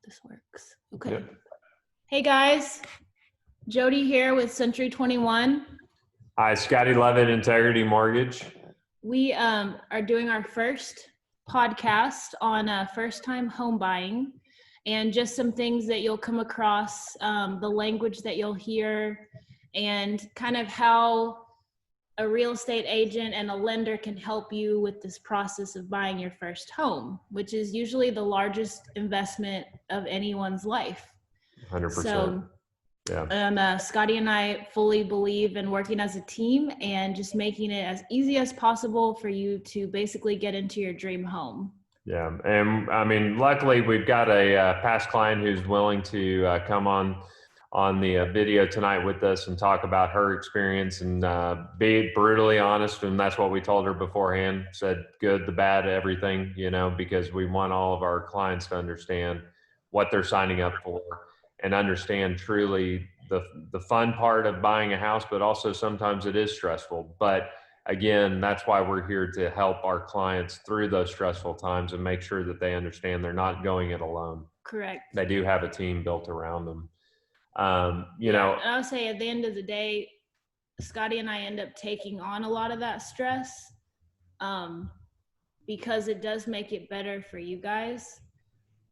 This works. Okay. Yep. Hey guys, Jody here with Century 21. Hi, Scotty Levitt, Integrity Mortgage. We are doing our first podcast on first-time home buying and just some things that you'll come across, the language that you'll hear, and kind of how a real estate agent and a lender can help you with this process of buying your first home, which is usually the largest investment of anyone's life. 100%. So, yeah. And Scotty and I fully believe in working as a team and just making it as easy as possible for you to basically get into your dream home. Yeah. And I mean, luckily we've got a past client who's willing to come on the video tonight with us and talk about her experience and be brutally honest. And that's what we told her beforehand, said good, the bad, everything, because we want all of our clients to understand what they're signing up for and understand truly the fun part of buying a house, but also sometimes it is stressful. But again, that's why we're here to help our clients through those stressful times and make sure that they understand they're not going it alone. Correct. They do have a team built around them. And I would say at the end of the day, Scotty and I end up taking on a lot of that stress because it does make it better for you guys.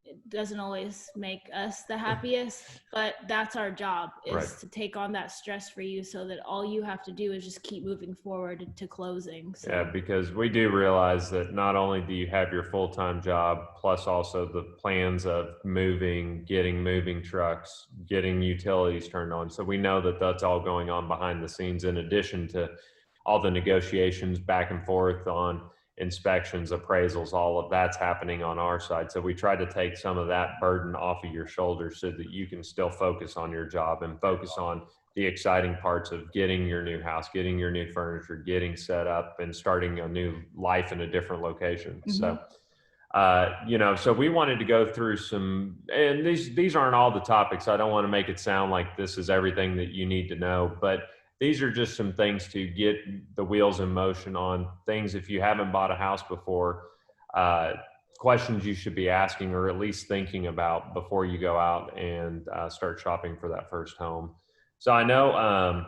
It doesn't always make us the happiest, but that's our job, is Right. to take on that stress for you so that all you have to do is just keep moving forward to closing. So. Yeah, because we do realize that not only do you have your full-time job, plus also the plans of moving, getting moving trucks, getting utilities turned on. So we know that that's all going on behind the scenes, in addition to all the negotiations back and forth on inspections, appraisals, all of that's happening on our side. So we try to take some of that burden off of your shoulders so that you can still focus on your job and focus on the exciting parts of getting your new house, getting your new furniture, getting set up and starting a new life in a different location. Mm-hmm. So we wanted to go through some, and these aren't all the topics. I don't want to make it sound like this is everything that you need to know, but these are just some things to get the wheels in motion on things. If you haven't bought a house before, questions you should be asking or at least thinking about before you go out and start shopping for that first home. So I know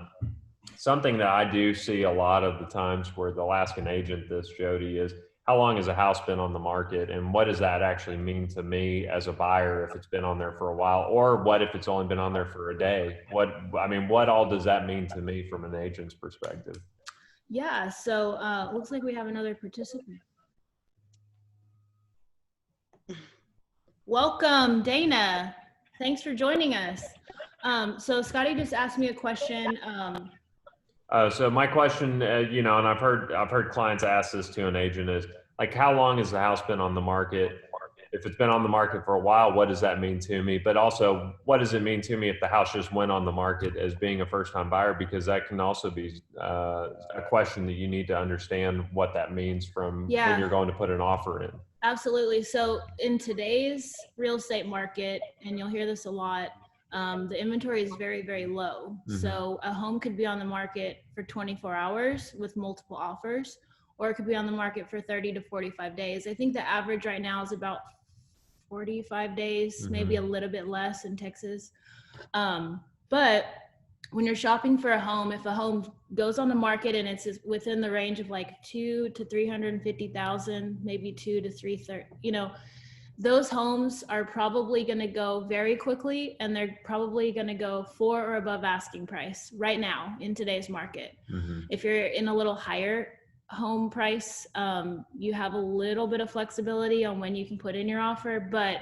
something that I do see a lot of the times where they'll ask an agent this, Jody, is how long has a house been on the market and what does that actually mean to me as a buyer if it's been on there for a while, or what if it's only been on there for a day? What all does that mean to me from an agent's perspective? Yeah, so looks like we have another participant. Welcome, Dana. Thanks for joining us. So Scotty just asked me a question. So my question, and I've heard clients ask this to an agent, is like, how long has the house been on the market? If it's been on the market for a while, what does that mean to me? But also, what does it mean to me if the house just went on the market as being a first-time buyer? Because that can also be a question that you need to understand what that means from when you're going to put an offer in. Absolutely. So in today's real estate market, and you'll hear this a lot, the inventory is very, very low. Mm-hmm. So a home could be on the market for 24 hours with multiple offers, or it could be on the market for 30 to 45 days. I think the average right now is about 45 days, mm-hmm. maybe a little bit less in Texas. But when you're shopping for a home, if a home goes on the market and it's within the range of like 2 to 350,000, maybe 2 to 330, those homes are probably going to go very quickly, and they're probably going to go for or above asking price right now in today's market. Mm-hmm. If you're in a little higher home price, you have a little bit of flexibility on when you can put in your offer. But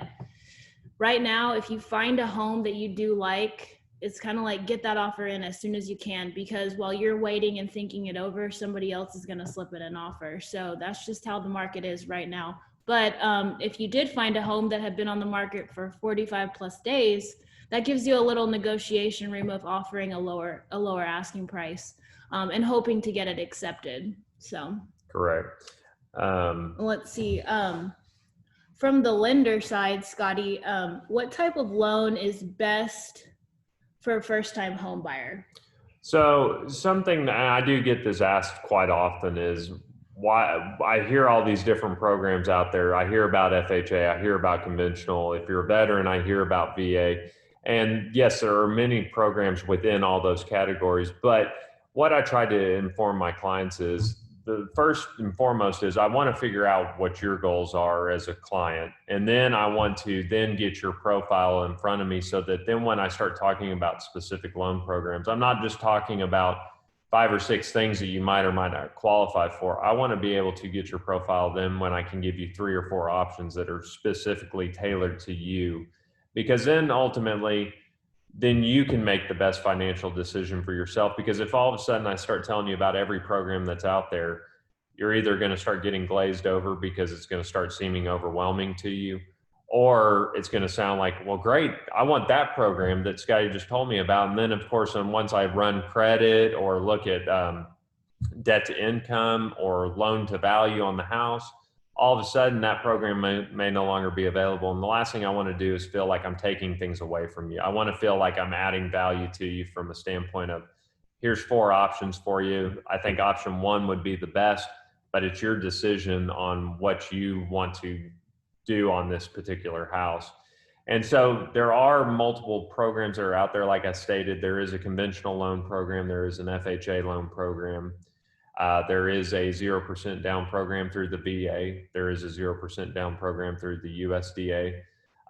right now, if you find a home that you do like, it's kind of like get that offer in as soon as you can, because while you're waiting and thinking it over, somebody else is going to slip in an offer. So that's just how the market is right now. But if you did find a home that had been on the market for 45 plus days, that gives you a little negotiation room of offering a lower asking price and hoping to get it accepted. So correct. Let's see. From the lender side, Scotty, what type of loan is best for a first-time home buyer? So something that I do get this asked quite often is, why I hear all these different programs out there. I hear about FHA, I hear about conventional. If you're a veteran, I hear about VA. And yes, there are many programs within all those categories. But what I try to inform my clients is the first and foremost is I want to figure out what your goals are as a client. And then I want to then get your profile in front of me so that then when I start talking about specific loan programs, I'm not just talking about 5 or 6 things that you might or might not qualify for. I want to be able to get your profile then when I can give you 3 or 4 options that are specifically tailored to you, because then ultimately then you can make the best financial decision for yourself. Because if all of a sudden I start telling you about every program that's out there, you're either going to start getting glazed over because it's going to start seeming overwhelming to you, or it's going to sound like, well, great, I want that program that Scotty just told me about. And then of course, once I run credit or look at debt to income or loan to value on the house, all of a sudden that program may no longer be available. And the last thing I want to do is feel like I'm taking things away from you. I want to feel like I'm adding value to you from a standpoint of, here's 4 options for you. I think option 1 would be the best, but it's your decision on what you want to do on this particular house. And so there are multiple programs that are out there. Like I stated, there is a conventional loan program. There is an FHA loan program. There is a 0% down program through the VA. There is a 0% down program through the USDA.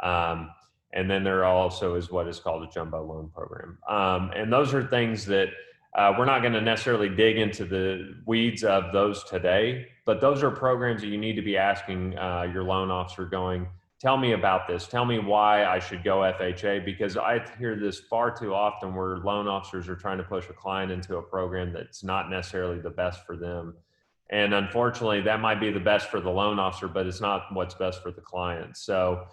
And then there also is what is called a jumbo loan program. And those are things that we're not going to necessarily dig into the weeds of those today, but those are programs that you need to be asking your loan officer going, tell me about this. Tell me why I should go FHA, because I hear this far too often where loan officers are trying to push a client into a program that's not necessarily the best for them. And unfortunately, that might be the best for the loan officer, but it's not what's best for the client. So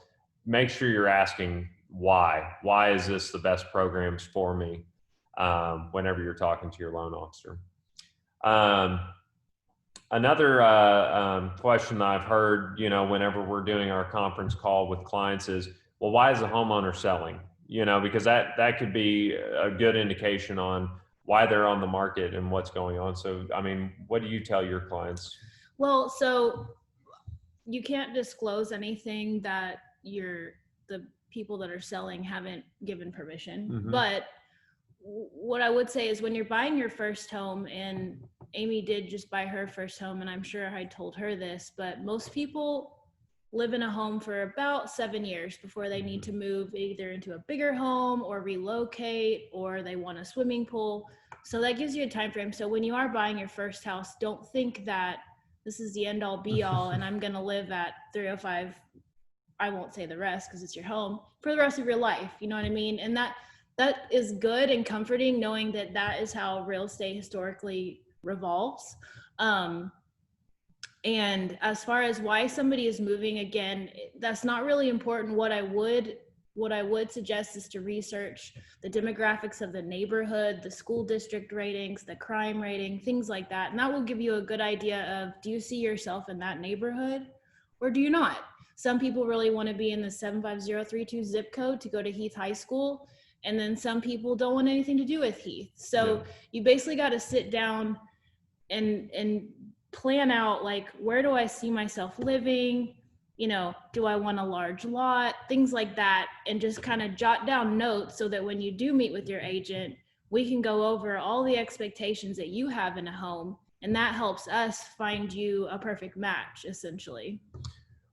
make sure you're asking why. Why is this the best programs for me whenever you're talking to your loan officer? Another question I've heard, whenever we're doing our conference call with clients is, well, why is the homeowner selling? Because that could be a good indication on why they're on the market and what's going on. So, I mean, what do you tell your clients? Well, so you can't disclose anything that the people that are selling haven't given permission. Mm-hmm. But what I would say is when you're buying your first home, and Amy did just buy her first home, and I'm sure I told her this, but most people live in a home for about 7 years before they need to move either into a bigger home or relocate, or they want a swimming pool. So that gives you a time frame. So when you are buying your first house, don't think that this is the end all be all and I'm going to live at 305, I won't say the rest because it's your home, for the rest of your life. You know what I mean? And that is good and comforting, knowing that that is how real estate historically revolves. And as far as why somebody is moving, again, that's not really important. What I would suggest is to research the demographics of the neighborhood, the school district ratings, the crime rating, things like that. And that will give you a good idea of, do you see yourself in that neighborhood or do you not? Some people really want to be in the 75032 zip code to go to Heath High School. And then some people don't want anything to do with Heath. So you basically got to sit down and plan out, like, where do I see myself living? Do I want a large lot? Things like that. And just kind of jot down notes so that when you do meet with your agent, we can go over all the expectations that you have in a home. And that helps us find you a perfect match, essentially.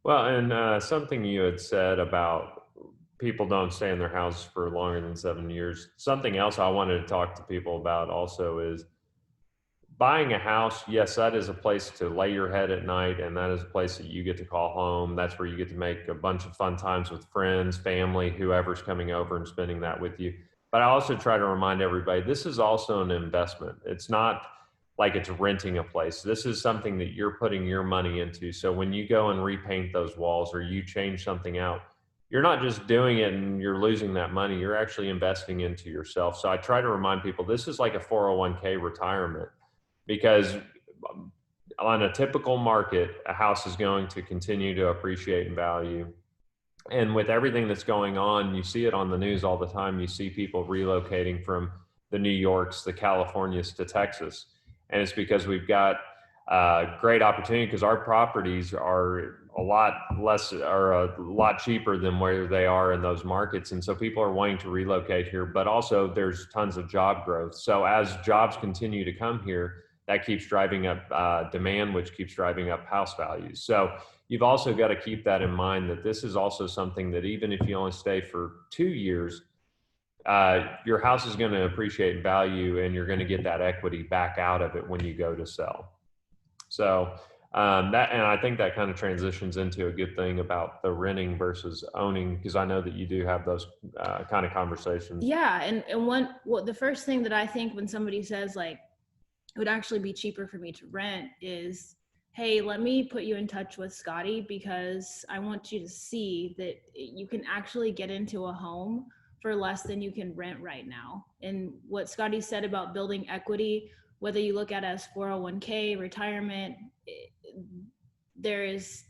Well, and something you had said about people don't stay in their houses for longer than 7 years. Something else I wanted to talk to people about also is buying a house. Yes, that is a place to lay your head at night, and that is a place that you get to call home. That's where you get to make a bunch of fun times with friends, family, whoever's coming over and spending that with you. But I also try to remind everybody, this is also an investment. It's not like it's renting a place. This is something that you're putting your money into. So when you go and repaint those walls or you change something out, you're not just doing it and you're losing that money. You're actually investing into yourself. So I try to remind people, this is like a 401k retirement, because on a typical market, a house is going to continue to appreciate in value. And with everything that's going on, you see it on the news all the time. You see people relocating from the New Yorks, the Californias to Texas. And it's because we've got great opportunity because our properties are a lot less or a lot cheaper than where they are in those markets. And so people are wanting to relocate here, but also there's tons of job growth. So as jobs continue to come here, that keeps driving up demand, which keeps driving up house values. So you've also got to keep that in mind, that this is also something that even if you only stay for 2 years, your house is going to appreciate in value and you're going to get that equity back out of it when you go to sell. So that, and I think that kind of transitions into a good thing about the renting versus owning, because I know that you do have those kind of conversations. Yeah. And the first thing that I think when somebody says like, it would actually be cheaper for me to rent is, hey, let me put you in touch with Scotty because I want you to see that you can actually get into a home for less than you can rent right now. And what Scotty said about building equity, whether you look at it as 401k, retirement, there is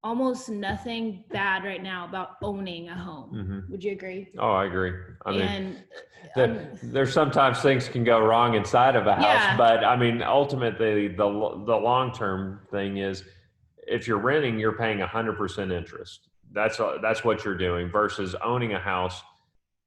almost nothing bad right now about owning a home. Mm-hmm. Would you agree? Oh, I agree. I mean, there's sometimes things can go wrong inside of a house, but I mean, ultimately the long-term thing is if you're renting, you're paying 100% interest. That's what you're doing versus owning a house.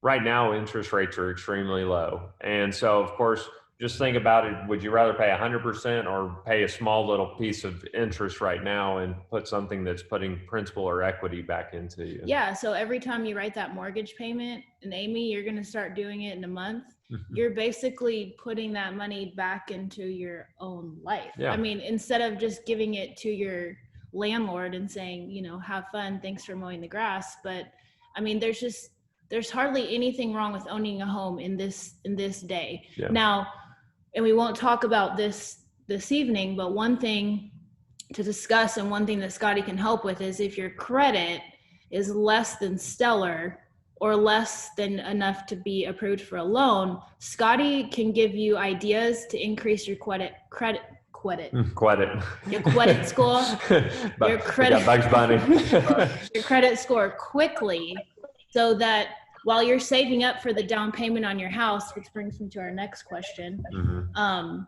Right now, interest rates are extremely low. And so of course, just think about it. Would you rather pay 100% or pay a small little piece of interest right now and put something that's putting principal or equity back into you? Yeah. So every time you write that mortgage payment, and Amy, you're going to start doing it in a month. Mm-hmm. You're basically putting that money back into your own life. Yeah. I mean, instead of just giving it to your landlord and saying, you know, have fun, thanks for mowing the grass. But I mean, there's hardly anything wrong with owning a home in this day. Yeah. Now, and we won't talk about this evening, but one thing to discuss and one thing that Scotty can help with is if your credit is less than stellar or less than enough to be approved for a loan, Scotty can give you ideas to increase your credit score. Your credit score. Your credit. Bugs Bunny. Your credit score quickly, so that while you're saving up for the down payment on your house, which brings me to our next question, mm-hmm.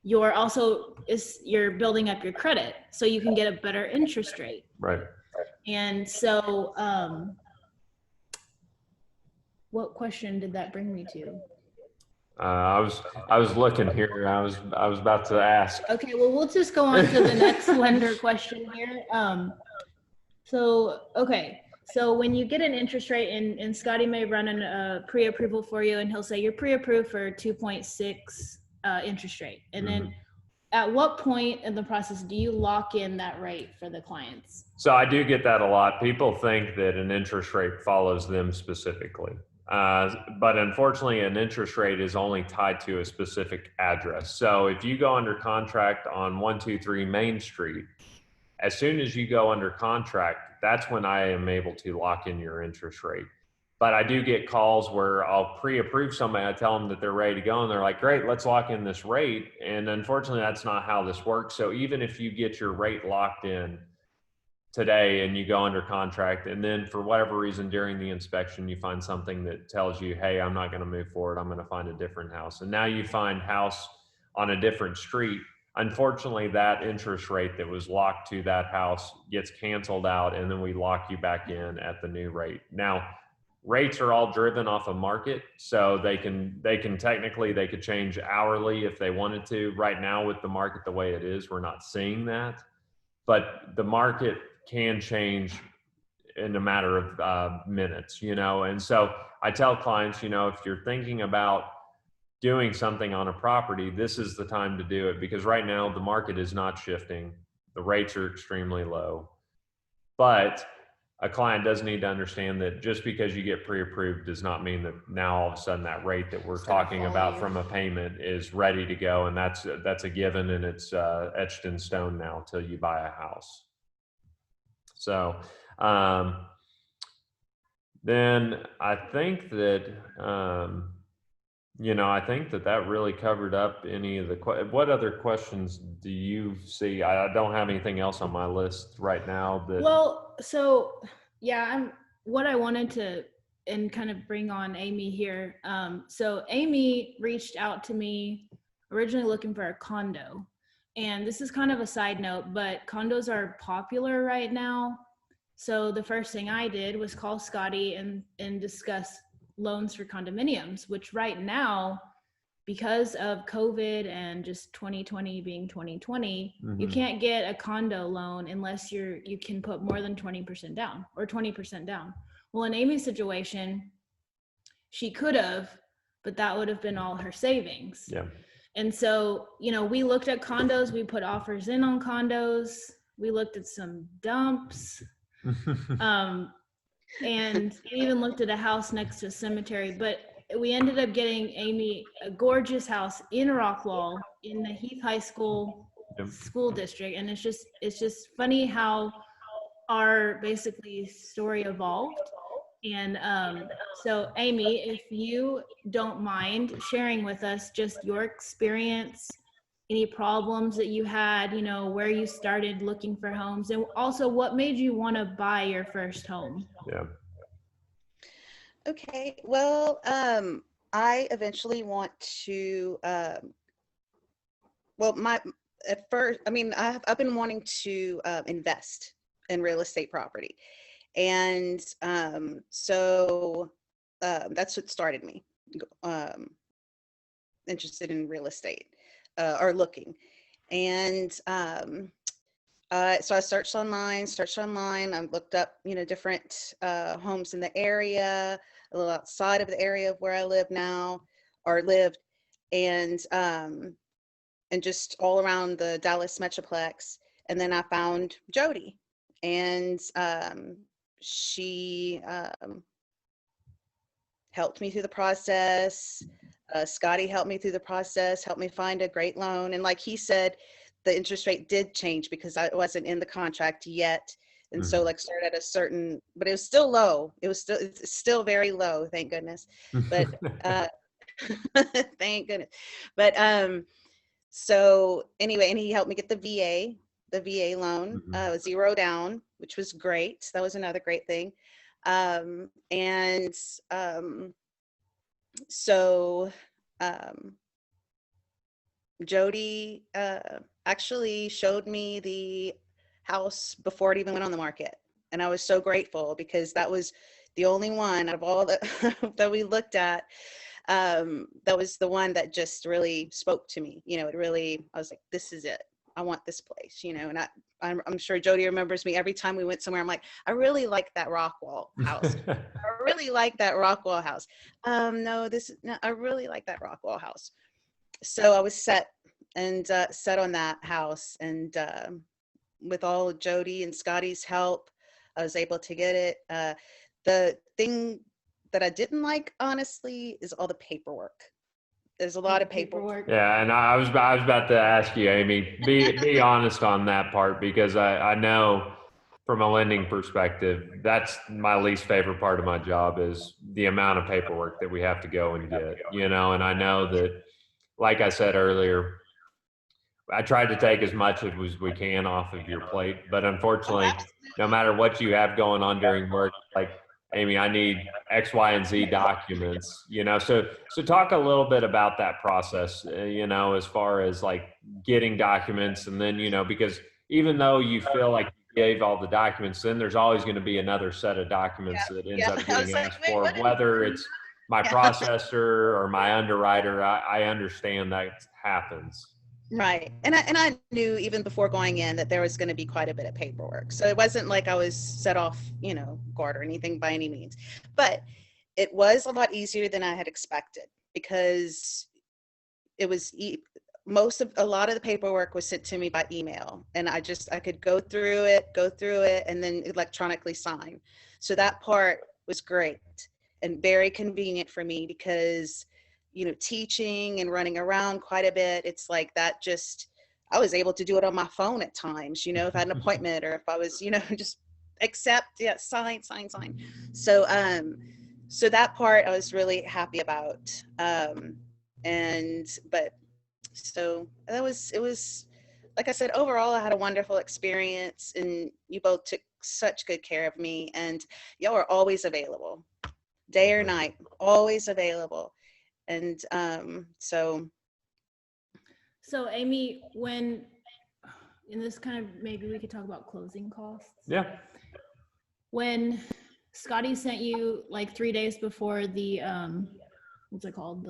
You're building up your credit so you can get a better interest rate. Right. And so, what question did that bring me to? I was looking here. I was about to ask. Okay, well, we'll just go on to the next lender question here. So when you get an interest rate, and Scotty may run a pre-approval for you, and he'll say you're pre-approved for 2.6 interest rate. And mm-hmm. then at what point in the process do you lock in that rate for the clients? So I do get that a lot. People think that an interest rate follows them specifically. But unfortunately, an interest rate is only tied to a specific address. So if you go under contract on 123 Main Street, as soon as you go under contract, that's when I am able to lock in your interest rate. But I do get calls where I'll pre-approve somebody. I tell them that they're ready to go and they're like, great, let's lock in this rate. And unfortunately, that's not how this works. So even if you get your rate locked in today and you go under contract, and then for whatever reason during the inspection, you find something that tells you, hey, I'm not going to move forward. I'm going to find a different house. And now you find house on a different street. Unfortunately, that interest rate that was locked to that house gets canceled out, and then we lock you back in at the new rate. Now, rates are all driven off of market, so they could change hourly if they wanted to. Right now, with the market the way it is, we're not seeing that, but the market can change in a matter of minutes, you know. And so I tell clients, you know, if you're thinking about doing something on a property, this is the time to do it, because right now the market is not shifting. The rates are extremely low, but a client does need to understand that just because you get pre-approved does not mean that now all of a sudden that rate that we're talking about from a payment is ready to go. And that's a given, and it's etched in stone now till you buy a house. So then I think that, I think that really covered up any of the what other questions do you see? I don't have anything else on my list right now. Well, so yeah, what I wanted to and kind of bring on Amy here. So Amy reached out to me originally looking for a condo, And this is kind of a side note, but condos are popular right now. So the first thing I did was call Scotty and discuss loans for condominiums, which right now, because of COVID and just 2020 being 2020, you can't get a condo loan unless you can put more than 20% down or 20% down. Well, in Amy's situation, she could have, but that would have been all her savings. Yeah. And so, we looked at condos, we put offers in on condos, we looked at some dumps, and even looked at a house next to a cemetery, but we ended up getting Amy a gorgeous house in Rockwall in the Heath High School school district. And it's just funny how our basically story evolved. And so Amy, if you don't mind sharing with us just your experience, any problems that you had, where you started looking for homes, and also what made you want to buy your first home? Yeah. Okay. Well, I eventually want to, I've been wanting to invest in real estate property. And so that's what started me interested in real estate or looking. And so I searched online. I looked up, different homes in the area, a little outside of the area of where I live now or lived, and just all around the Dallas Metroplex. And then I found Jody, and she helped me through the process. Scotty helped me through the process, helped me find a great loan. And like he said, the interest rate did change because I wasn't in the contract yet. And so started at a certain, but it was still low. It's still very low, thank goodness. But thank goodness. But so anyway, and he helped me get the VA loan, 0 down, which was great. That was another great thing. So Jody actually showed me the house before it even went on the market. And I was so grateful because that was the only one out of all that that we looked at. That was the one that just really spoke to me. I was like, this is it. I want this place, and I'm sure Jody remembers me every time we went somewhere. I'm like, I really like that Rockwall house. I really like that Rockwall house. No, I really like that Rockwall house. So I was set on that house. And with all of Jody and Scotty's help, I was able to get it. The thing that I didn't like, honestly, is all the paperwork. There's a lot of paperwork. Yeah, and I was about to ask you, Amy, be honest on that part, because I know from a lending perspective, that's my least favorite part of my job is the amount of paperwork that we have to go and get, and I know that, like I said earlier, I tried to take as much as we can off of your plate, but unfortunately, no matter what you have going on during work, like, Amy, I need X, Y, and Z documents, so talk a little bit about that process, as far as like getting documents. And then, because even though you feel like you gave all the documents, then there's always going to be another set of documents that ends up getting asked for, whether it's my processor or my underwriter. I understand that happens. Right. And I knew even before going in that there was going to be quite a bit of paperwork. So it wasn't like I was set off, guard or anything by any means. But it was a lot easier than I had expected because it was a lot of the paperwork was sent to me by email, and I could go through it and then electronically sign. So that part was great and very convenient for me because teaching and running around quite a bit, it's like that I was able to do it on my phone at times, if I had an appointment or if I was, just accept, sign. So that part I was really happy about. So it was, like I said, overall, I had a wonderful experience, and you both took such good care of me, and y'all are always available, day or night, always available. And so Amy, when in this kind of, maybe we could talk about closing costs. Yeah. When Scotty sent you like 3 days before the, what's it called?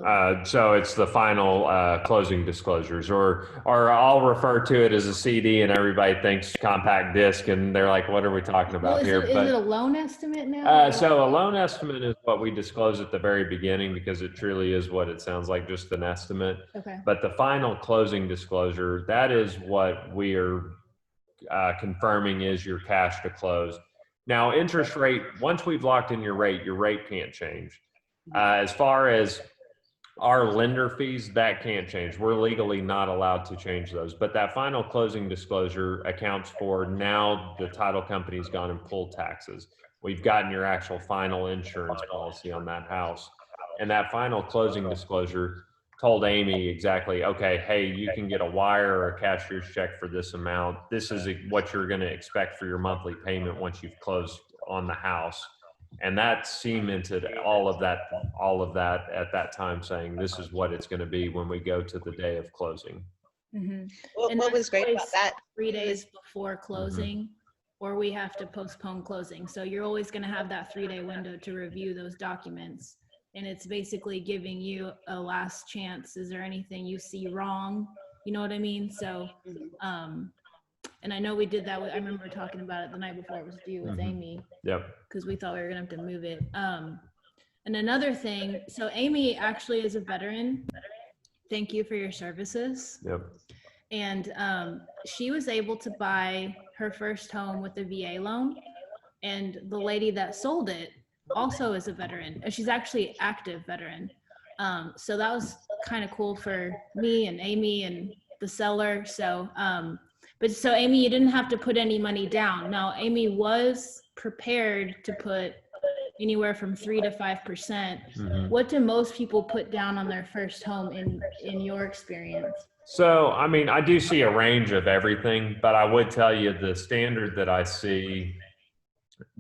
So it's the final closing disclosures, or I'll refer to it as a CD, and everybody thinks compact disc, and they're like, "What are we talking about Well, here?" is it a loan estimate now? So a loan estimate is what we disclose at the very beginning because it truly is what it sounds like, just an estimate. Okay. But the final closing disclosure, that is what we are confirming is your cash to close. Now, interest rate, once we've locked in your rate can't change. As far as our lender fees, that can't change. We're legally not allowed to change those. But that final closing disclosure accounts for now the title company's gone and pulled taxes. We've gotten your actual final insurance policy on that house. And that final closing disclosure told Amy exactly, okay, hey, you can get a wire or a cashier's check for this amount. This is what you're going to expect for your monthly payment once you've closed on the house. And that cemented all of that at that time, saying this is what it's going to be when we go to the day of closing. Mm-hmm. What was great about that? 3 days before closing, or we have to postpone closing. So you're always going to have that 3-day window to review those documents. And it's basically giving you a last chance. Is there anything you see wrong? You know what I mean? So, and I know we did that I remember talking about it the night before it was due with Amy. Yep. Because we thought we were gonna have to move it. And another thing, so Amy actually is a veteran. Thank you for your services. Yep. And she was able to buy her first home with a VA loan. And the lady that sold it also is a veteran. And she's actually active veteran. So that was kind of cool for me and Amy and the seller. So, but so Amy, you didn't have to put any money down. Now, Amy was prepared to put anywhere from 3 to 5%. What do most people put down on their first home in your experience? So, I mean, I do see a range of everything, but I would tell you the standard that I see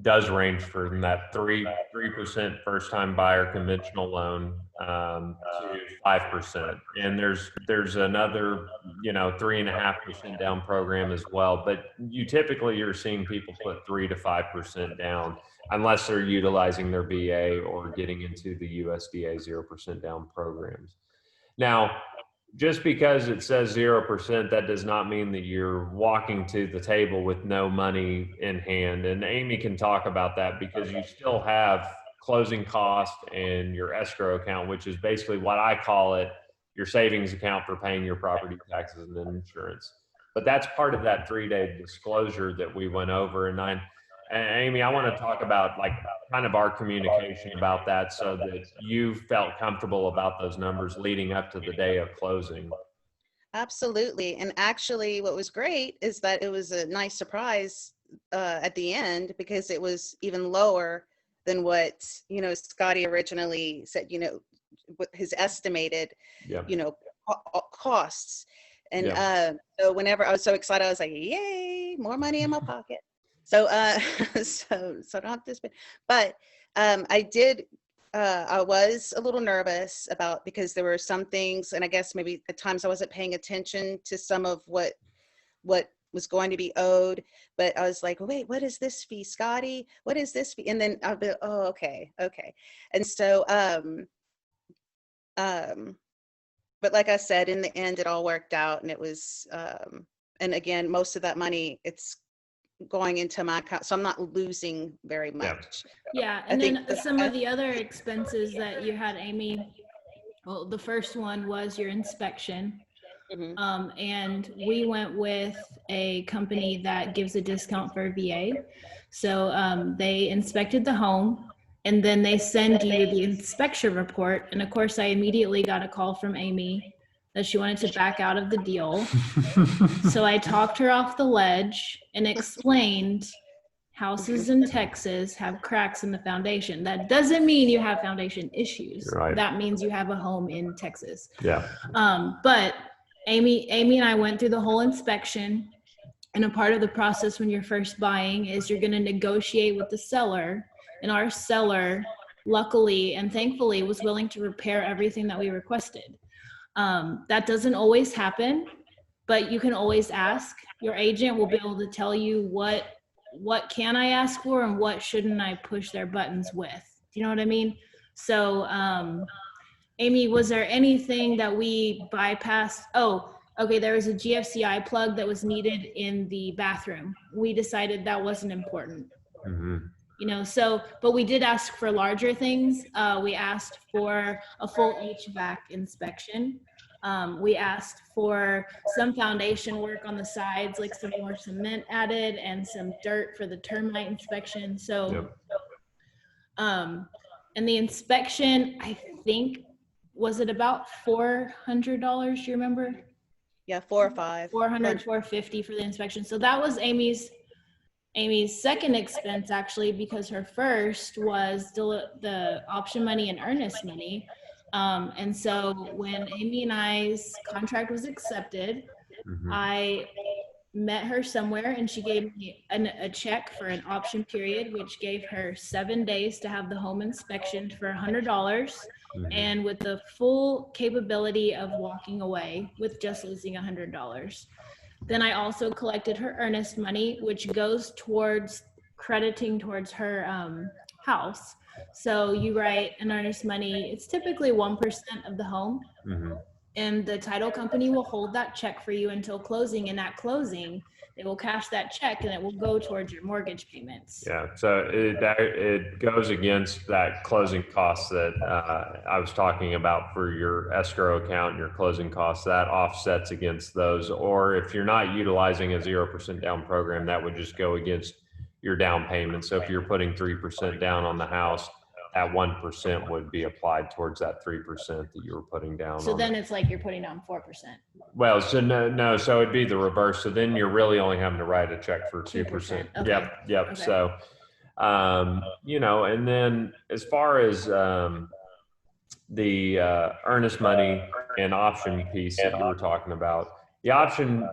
does range from that 3% first time buyer conventional loan to 5%. And there's another, 3.5% down program as well. But you're seeing people put 3 to 5% down unless they're utilizing their VA or getting into the USDA 0% down programs. Now, just because it says 0%, that does not mean that you're walking to the table with no money in hand. And Amy can talk about that because you still have closing costs and your escrow account, which is basically what I call it, your savings account for paying your property taxes and then insurance. But that's part of that 3-day disclosure that we went over. And Amy, I want to talk about kind of our communication about that so that you felt comfortable about those numbers leading up to the day of closing. Absolutely. And actually what was great is that it was a nice surprise at the end because it was even lower than what, Scotty originally said, what his estimated, costs. And so whenever I was so excited, I was like, yay, more money in my pocket. So, so I don't have to spend, but, I was a little nervous because there were some things, and I guess maybe at times I wasn't paying attention to some of what was going to be owed, but I was like, wait, what is this fee, Scotty? What is this fee? And then I'll be, oh, okay. And so, but like I said, in the end, it all worked out, and it was, and again, most of that money, it's going into my account, so I'm not losing very much. Yeah, and then some of the other expenses that you had, Amy, well, the first one was your inspection. And we went with a company that gives a discount for VA. So they inspected the home, and then they send you the inspection report. And of course, I immediately got a call from Amy that she wanted to back out of the deal. So I talked her off the ledge and explained houses in Texas have cracks in the foundation. That doesn't mean you have foundation issues. Right. That means you have a home in Texas. Yeah. But Amy and I went through the whole inspection. And a part of the process when you're first buying is you're going to negotiate with the seller. And our seller, luckily and thankfully, was willing to repair everything that we requested. That doesn't always happen. but you can always ask. Your agent will be able to tell you what can I ask for and what shouldn't I push their buttons with. Do you know what I mean? So, Amy, was there anything that we bypassed? Oh, okay, there was a GFCI plug that was needed in the bathroom. We decided that wasn't important. You know, so, but we did ask for larger things. We asked for a full HVAC inspection. We asked for some foundation work on the sides, like some more cement added and some dirt for the termite inspection. So, and the inspection, I think, was it about $400? Do you remember? Yeah, 4 or 5. 400, 450 for the inspection. So that was Amy's second expense, actually, because her first was the option money and earnest money. And so when Amy and I's contract was accepted, I met her somewhere and she gave me a check for an option period, which gave her 7 days to have the home inspection for $100 and with the full capability of walking away with just losing $100. Then I also collected her earnest money, which goes towards crediting towards her house. So you write an earnest money, it's typically 1% of the home. And the title company will hold that check for you until closing. And at closing, they will cash that check and it will go towards your mortgage payments. Yeah, so it goes against that closing cost that I was talking about for your escrow account and your closing costs. That offsets against those. Or if you're not utilizing a 0% down program, that would just go against your down payment. So if you're putting 3% down on the house, that 1% would be applied towards that 3% that you were putting down. So then it's like you're putting down 4%. Well, so no, so it'd be the reverse. So then you're really only having to write a check for 2%. 2%. Okay. Yep. Okay. So, you know, and then as far as the earnest money and option piece that you were talking about, the option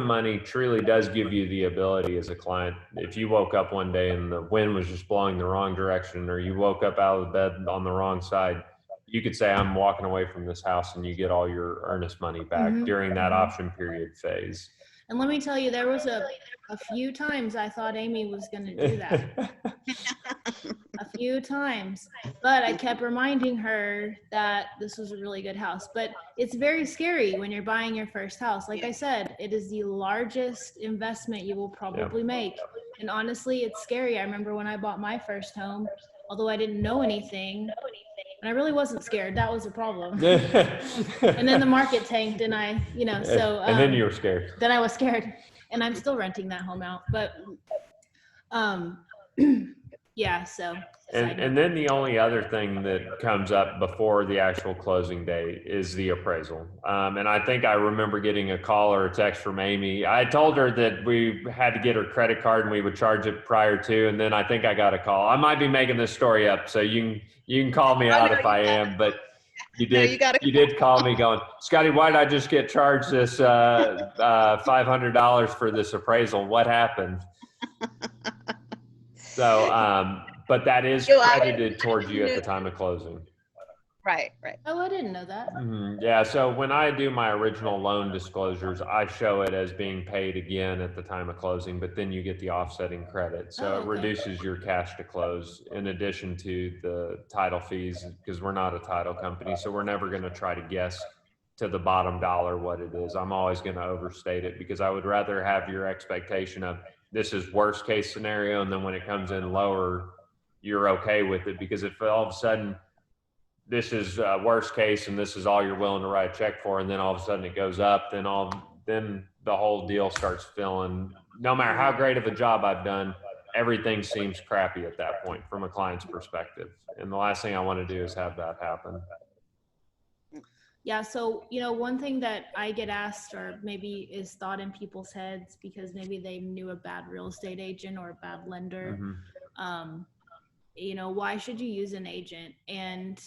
money truly does give you the ability as a client. If you woke up one day and the wind was just blowing the wrong direction, or you woke up out of the bed on the wrong side, you could say, I'm walking away from this house, and you get all your earnest money back during that option period phase. And let me tell you, there was a few times I thought Amy was going to do that. A few times. But I kept reminding her that this was a really good house. But it's very scary when you're buying your first house. Like I said, it is the largest investment you will probably make. And honestly, it's scary. I remember when I bought my first home, although I didn't know anything, and I really wasn't scared. That was a problem. And then the market tanked and I, you know, so. And then you were scared. Then I was scared. And I'm still renting that home out. But, yeah, so. And then the only other thing that comes up before the actual closing day is the appraisal. And I think I remember getting a call or a text from Amy. I told her that we had to get her credit card and we would charge it prior to, and then I think I got a call. I might be making this story up, so you can call me out if I am, but you did call me going, Scotty, why did I just get charged this $500 for this appraisal? What happened? So, but that is credited towards you at the time of closing. Right. Oh, I didn't know that. Yeah, so when I do my original loan disclosures, I show it as being paid again at the time of closing, but then you get the offsetting credit. So it reduces your cash to close in addition to the title fees, because we're not a title company. So we're never going to try to guess to the bottom dollar what it is. I'm always going to overstate it, because I would rather have your expectation of this is worst case scenario, and then when it comes in lower, you're okay with it. Because if all of a sudden this is worst case and this is all you're willing to write a check for, and then all of a sudden it goes up, then the whole deal starts feeling, no matter how great of a job I've done, everything seems crappy at that point from a client's perspective. And the last thing I want to do is have that happen. Yeah, so, you know, one thing that I get asked, or maybe is thought in people's heads because maybe they knew a bad real estate agent or a bad lender, you know, why should you use an agent? And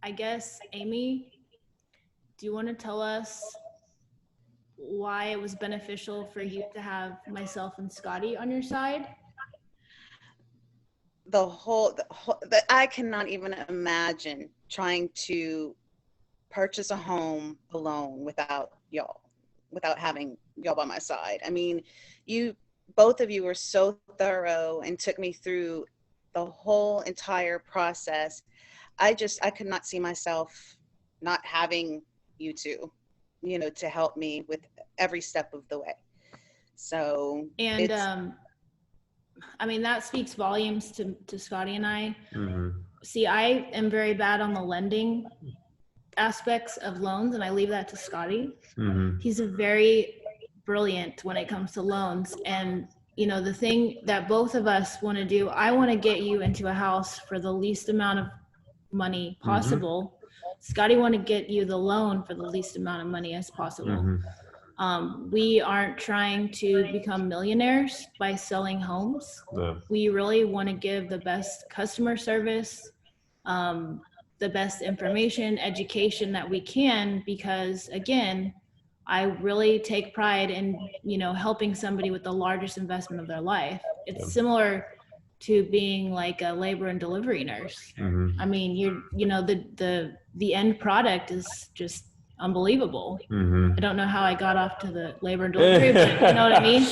I guess, Amy, do you want to tell us why it was beneficial for you to have myself and Scotty on your side? I cannot even imagine trying to purchase a home alone without y'all. without having y'all by my side. I mean, both of you were so thorough and took me through the whole entire process. I could not see myself not having you two, to help me with every step of the way. So, and I mean, that speaks volumes to Scotty and I. Mm-hmm. See, I am very bad on the lending aspects of loans, and I leave that to Scotty. Mm-hmm. He's a very brilliant when it comes to loans. And, the thing that both of us want to do, I want to get you into a house for the least amount of money possible. Mm-hmm. Scotty want to get you the loan for the least amount of money as possible. Mm-hmm. We aren't trying to become millionaires by selling homes. No. We really want to give the best customer service, the best information, education that we can, because again, I really take pride in, helping somebody with the largest investment of their life. It's similar to being like a labor and delivery nurse. Mm-hmm. I mean, the end product is just unbelievable. Mm-hmm. I don't know how I got off to the labor and delivery, but you know what I mean?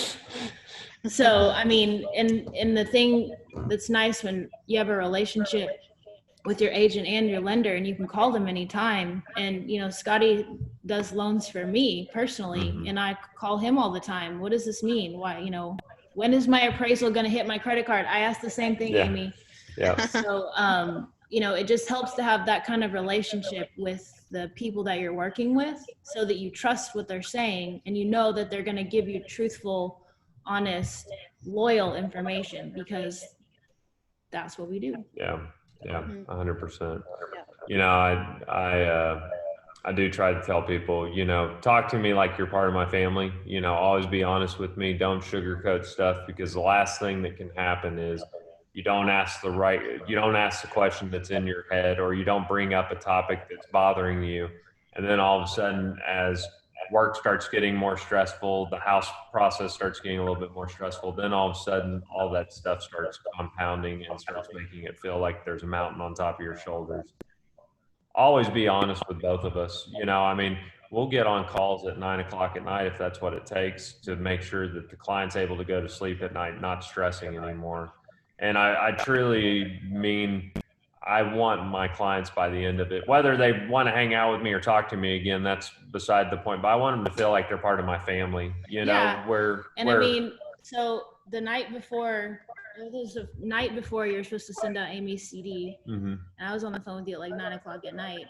So, I mean, and the thing that's nice when you have a relationship with your agent and your lender, and you can call them anytime. And, Scotty does loans for me personally, mm-hmm. and I call him all the time. What does this mean? Why, when is my appraisal going to hit my credit card? I ask the same thing, yeah. Amy. Yeah. So, it just helps to have that kind of relationship with the people that you're working with, so that you trust what they're saying and that they're going to give you truthful, honest, loyal information, because that's what we do. Yeah. Yeah, 100%. I do try to tell people, talk to me like you're part of my family. Always be honest with me. Don't sugarcoat stuff, because the last thing that can happen is you don't ask the question that's in your head, or you don't bring up a topic that's bothering you. And then all of a sudden, as work starts getting more stressful, the house process starts getting a little bit more stressful, then all of a sudden all that stuff starts compounding and starts making it feel like there's a mountain on top of your shoulders. Always be honest with both of us. We'll get on calls at 9:00 at night if that's what it takes, to make sure that the client's able to go to sleep at night, not stressing anymore. And I truly mean, I want my clients by the end of it, whether they want to hang out with me or talk to me again, that's beside the point. But I want them to feel like they're part of my family, So the night before, it was the night before you were supposed to send out Amy's CD, mm-hmm. and I was on the phone with you at like 9:00 at night.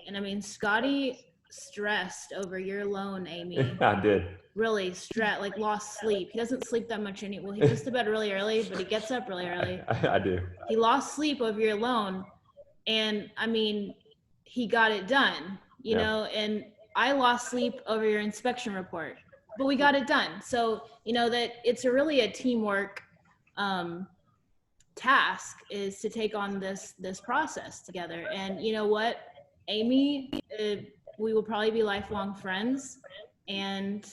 And Scotty stressed over your loan, Amy. I did. Really stressed, like lost sleep. He doesn't sleep that much anymore. He goes to bed really early, but he gets up really early. I do. He lost sleep over your loan, and he got it done, and I lost sleep over your inspection report, but we got it done. So, that it's really a teamwork task, is to take on this process together. And you know what, Amy, we will probably be lifelong friends, and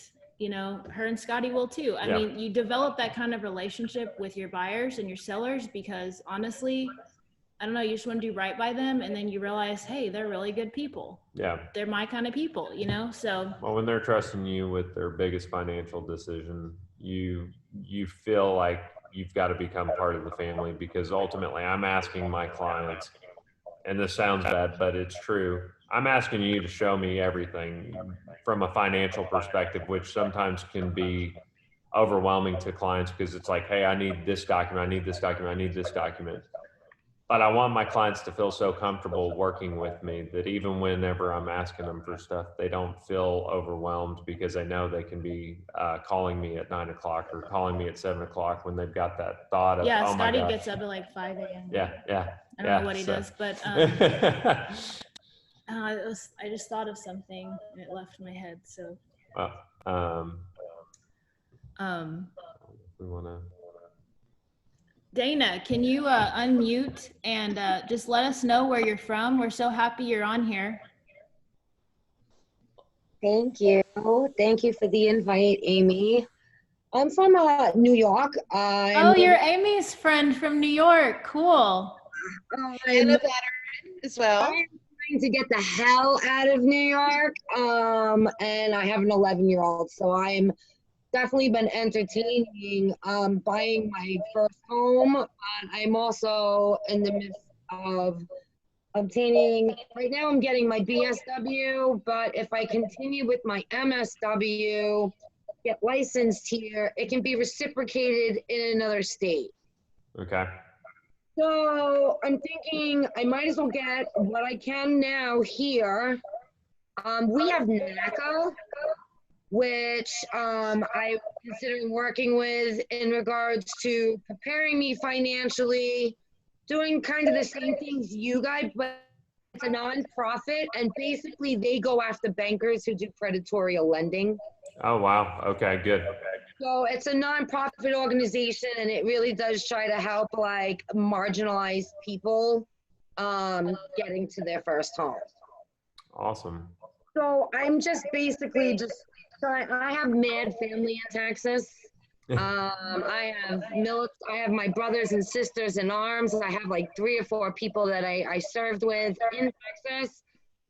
her and Scotty will too. I mean, you develop that kind of relationship with your buyers and your sellers, because honestly, I don't know, you just want to do right by them, and then you realize, hey, they're really good people. Yeah. They're my kind of people, so. Well, when they're trusting you with their biggest financial decision, you feel like you've got to become part of the family, because ultimately I'm asking my clients, and this sounds bad, but it's true, I'm asking you to show me everything from a financial perspective, which sometimes can be overwhelming to clients, because it's like, hey, I need this document, I need this document, I need this document. But I want my clients to feel so comfortable working with me that even whenever I'm asking them for stuff, they don't feel overwhelmed, because they know they can be calling me at 9:00 or calling me at 7:00 when they've got that thought of, yeah, Scotty gets up at like 5 a.m. Yeah. I don't know what he does, but I just thought of something and it left my head. So, we want to. Dana, can you unmute and just let us know where you're from? We're so happy you're on here. Thank you. Thank you for the invite, Amy. I'm from New York. You're Amy's friend from New York. Cool. And a veteran as well. I'm trying to get the hell out of New York. And I have an 11-year-old, so I'm definitely been entertaining buying my first home. I'm also in the midst of obtaining, right now I'm getting my BSW, but if I continue with my MSW, get licensed here, it can be reciprocated in another state. Okay. So I'm thinking I might as well get what I can now here. We have NACA, which I'm considering working with in regards to preparing me financially, doing kind of the same things you guys, but it's a nonprofit, and basically they go after bankers who do predatory lending. Oh, wow. Okay, good. So it's a nonprofit organization, and it really does try to help like marginalized people getting to their first home. Awesome. So I'm just basically just trying. I have mad family in Texas. I have my brothers and sisters in arms. I have like 3 or 4 people that I served with in Texas.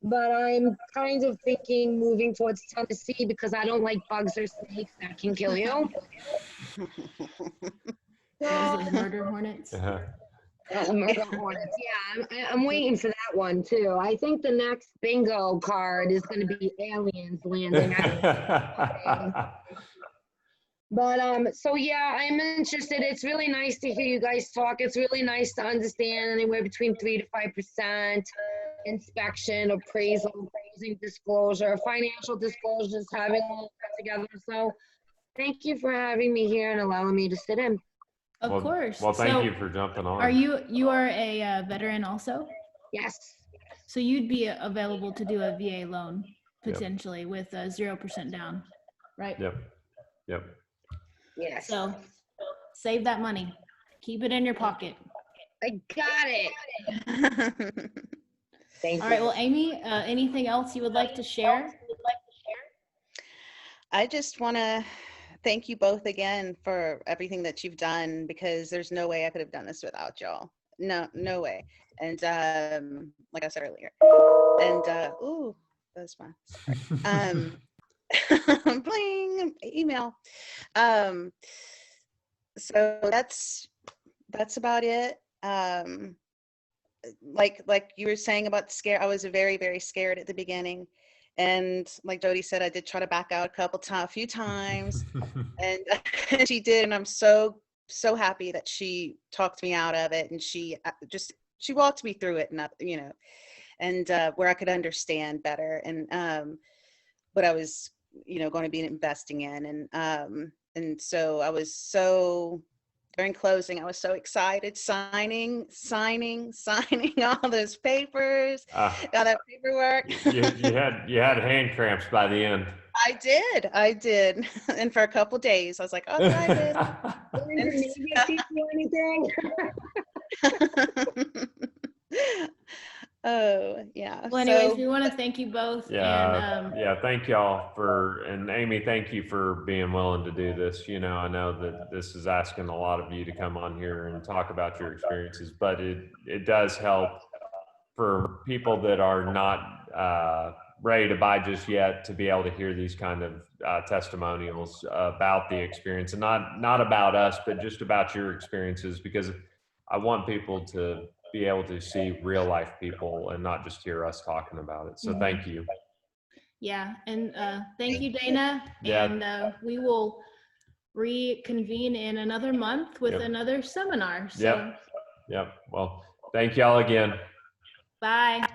But I'm kind of thinking moving towards Tennessee because I don't like bugs or snakes that can kill you. Those murder hornets. Murder hornets. Yeah, I'm waiting for that one too. I think the next bingo card is going to be aliens landing. But so yeah, I'm interested. It's really nice to hear you guys talk. It's really nice to understand anywhere between 3 to 5% inspection, appraisal, closing disclosure, financial disclosures, having all that together. So thank you for having me here and allowing me to sit in. Of course. Well, thank So you for jumping on. Are you are a veteran also? Yes. So you'd be available to do a VA loan potentially with 0% down, right? Yep. Yep. Yes. So save that money. Keep it in your pocket. I got it. Thank you. All right. Well, Amy, anything else you would like to share? I just want to thank you both again for everything that you've done, because there's no way I could have done this without y'all. No way. And like I said earlier, and ooh, that's fun. Bling, email. So that's about it. Like you were saying about the scare, I was very, very scared at the beginning. And like Jody said, I did try to back out a few times, and she did. And I'm so happy that she talked me out of it, and she walked me through it, and and where I could understand better, and what I was, going to be investing in, and so I was during closing, I was so excited, signing all those papers, all that paperwork. you had hand cramps by the end. I did. And for a couple days, I was like, oh, I did. Oh, yeah. Well, anyways, we want to thank you both. Yeah. And, Thank y'all and Amy, thank you for being willing to do this. I know that this is asking a lot of you to come on here and talk about your experiences, but it does help for people that are not ready to buy just yet to be able to hear these kind of testimonials about the experience, and not about us, but just about your experiences, because I want people to be able to see real life people and not just hear us talking about it. So thank you. Yeah. And thank you, Dana. Yeah. And we will reconvene in another month with another seminar. So. Yep. Well, thank y'all again. Bye.